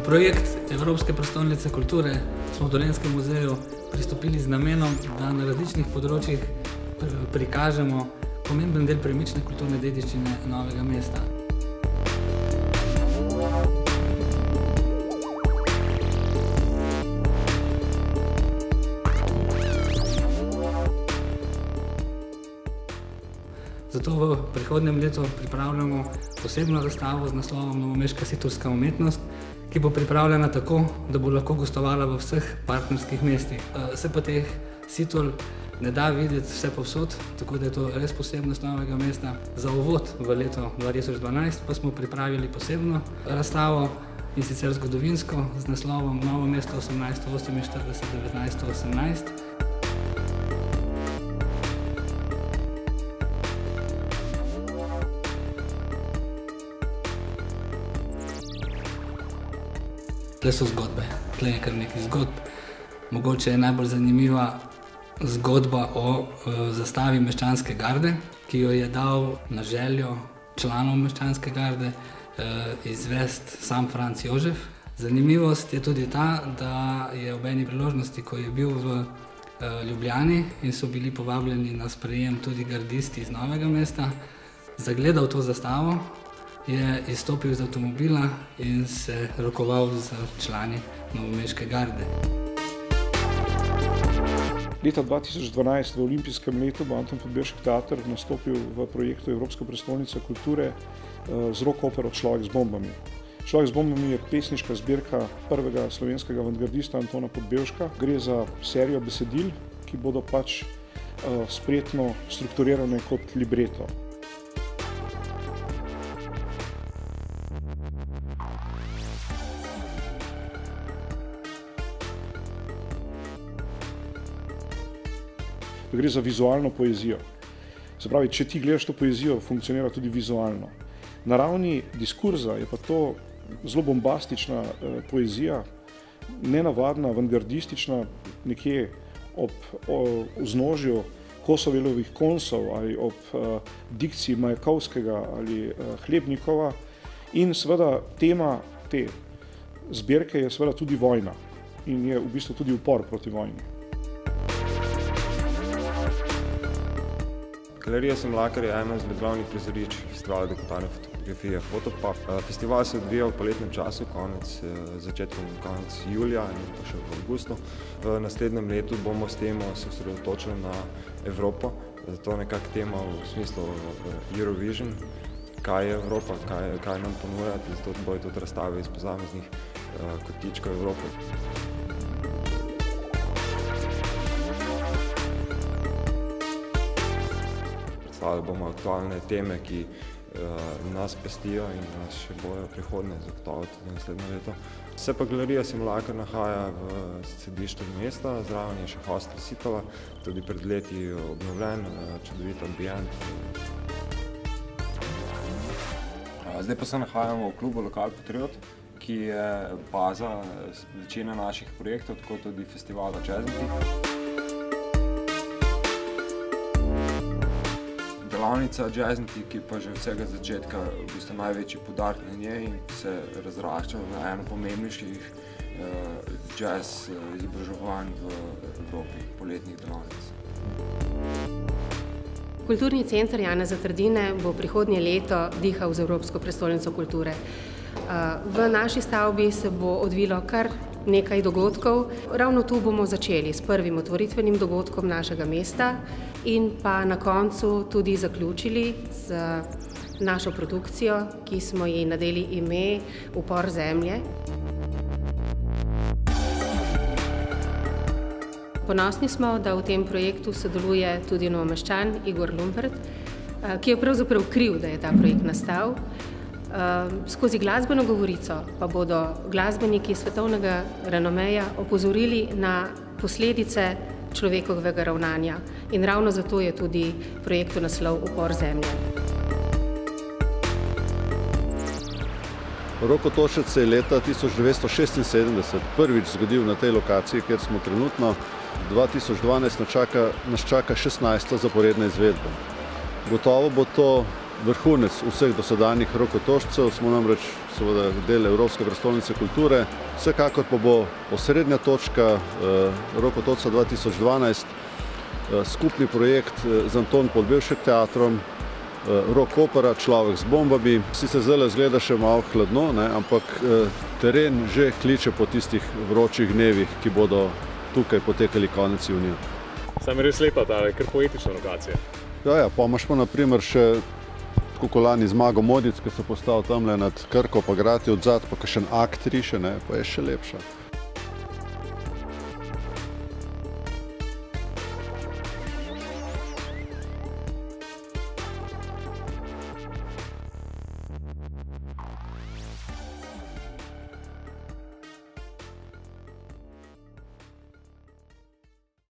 projekt Evropske prestolnice kulture smo v Dolenjskem muzeju pristopili z namenom, da na različnih področjih prikažemo pomemben del premične kulturne dediščine Novega mesta. Zato v prihodnjem letu pripravljamo posebno razstavo z naslovom Novomeška siturska umetnost, ki bo pripravljena tako, da bo lahko gostovala v vseh partnerskih mestih. Se pa teh situl ne da videti vse povsod, tako da je to res posebnost Novega mesta. Za uvod v leto 2012 pa smo pripravili posebno razstavo, in sicer zgodovinsko, z naslovom Novo mesto 1848–1918. Tle so zgodbe, tle je kar nekaj zgodb. Mogoče je najbolj zanimiva zgodba o zastavi Meščanske garde, ki jo je dal na željo članov Meščanske garde izvesti sam Franc Jožef. Zanimivost je tudi ta, da je ob eni priložnosti, ko je bil v Ljubljani in so bili povabljeni na sprejem tudi gardisti iz Novega mesta, zagledal to zastavo, je izstopil iz avtomobila in se rokoval z člani Novomeške garde. Leta 2012 v olimpijskem letu bo Anton Podbevšek teater nastopil v projektu Evropska prestolnica kulture z rock opero Človek z bombami. Človek z bombami je pesniška zbirka prvega slovenskega avantgardista Antona Podbevška. Gre za serijo besedil, ki bodo pač spretno strukturirane kot libreto. Gre za vizualno poezijo. Se pravi, če ti gledaš to poezijo, funkcionira tudi vizualno. Na ravni diskurza je pa to zelo bombastična poezija, nenavadna, avantgardistična, nekje ob vznožju Kosovelovih konsov ali ob dikciji Majakovskega ali Hlebnikova. In seveda tema te zbirke je seveda tudi vojna in je v bistvu tudi upor proti vojni. Galerija Semlakar je ena izmed glavnih prizorišč festivala dokumentarne fotografije Fotopub. Festival se odvija v poletnem času, začetkom konec julija in pa še v avgustu. V naslednjem letu bomo s temo se osredotočili na Evropo, zato nekako tema v smislu Eurovision, kaj je Evropa, kaj nam ponuja, zato bojo tudi razstave iz posameznih kotičkov Evrope. Predstavljali bomo aktualne teme, ki nas pestijo in nas še bojo prihodnje zagotovo tudi naslednje leto. Se pa Galerija Semlakar nahaja v središču mesta, zraven je še hostel Sitala, tudi pred leti obnovljen, čudovit ambient. Zdaj pa se nahajamo v klubu Lokal Patriot, ki je baza večine naših projektov, tako tudi festivala Jazzenti. Delavnica Jazzenti, ki pa že vsega začetka v bistvu največji poudarek na njej in se razrašča v eno pomembnejših jazz izobraževanj v Evropi, poletnih delavnic. Kulturni center Janeza Trdine bo prihodnje leto dihal z Evropsko prestolnico kulture. V naši stavbi se bo odvilo kar nekaj dogodkov. Ravno tu bomo začeli s prvim otvoritvenim dogodkom našega mesta in pa na koncu tudi zaključili z našo produkcijo, ki smo ji nadeli ime Upor zemlje. Ponosni smo, da v tem projektu sodeluje tudi Novomeščan Igor Lumpert, ki je pravzaprav kriv, da je ta projekt nastal. Skozi glasbeno govorico pa bodo glasbeniki svetovnega renomeja opozorili na posledice človekovega ravnanja in ravno zato je tudi projektu naslov Upor zemlje. Roko Tošec se je leta 1976 prvič zgodil na tej lokaciji, kjer smo trenutno. 2012 nas čaka 16. zaporedna izvedba. Gotovo bo to vrhunec vseh dosedanjih rokotožcev, smo namreč seveda del Evropske prestolnice kulture. Vsekakor pa bo osrednja točka Rokotočca 2012 skupni projekt z Anton Podbevšek teatrom, rock opera Človek z bombami. Sicer zdaj izgleda še malo hladno, ampak teren že kliče po tistih vročih dnevih, ki bodo tukaj potekali konec junija. Sam je res lepa ta, kar poetična lokacija. Ja, pa imaš pa na primer še tako lani Zmago Modic, ki se postavil tamle nad Krko, pa Grati odzad, pa kakšen akt riše, pa je še lepša.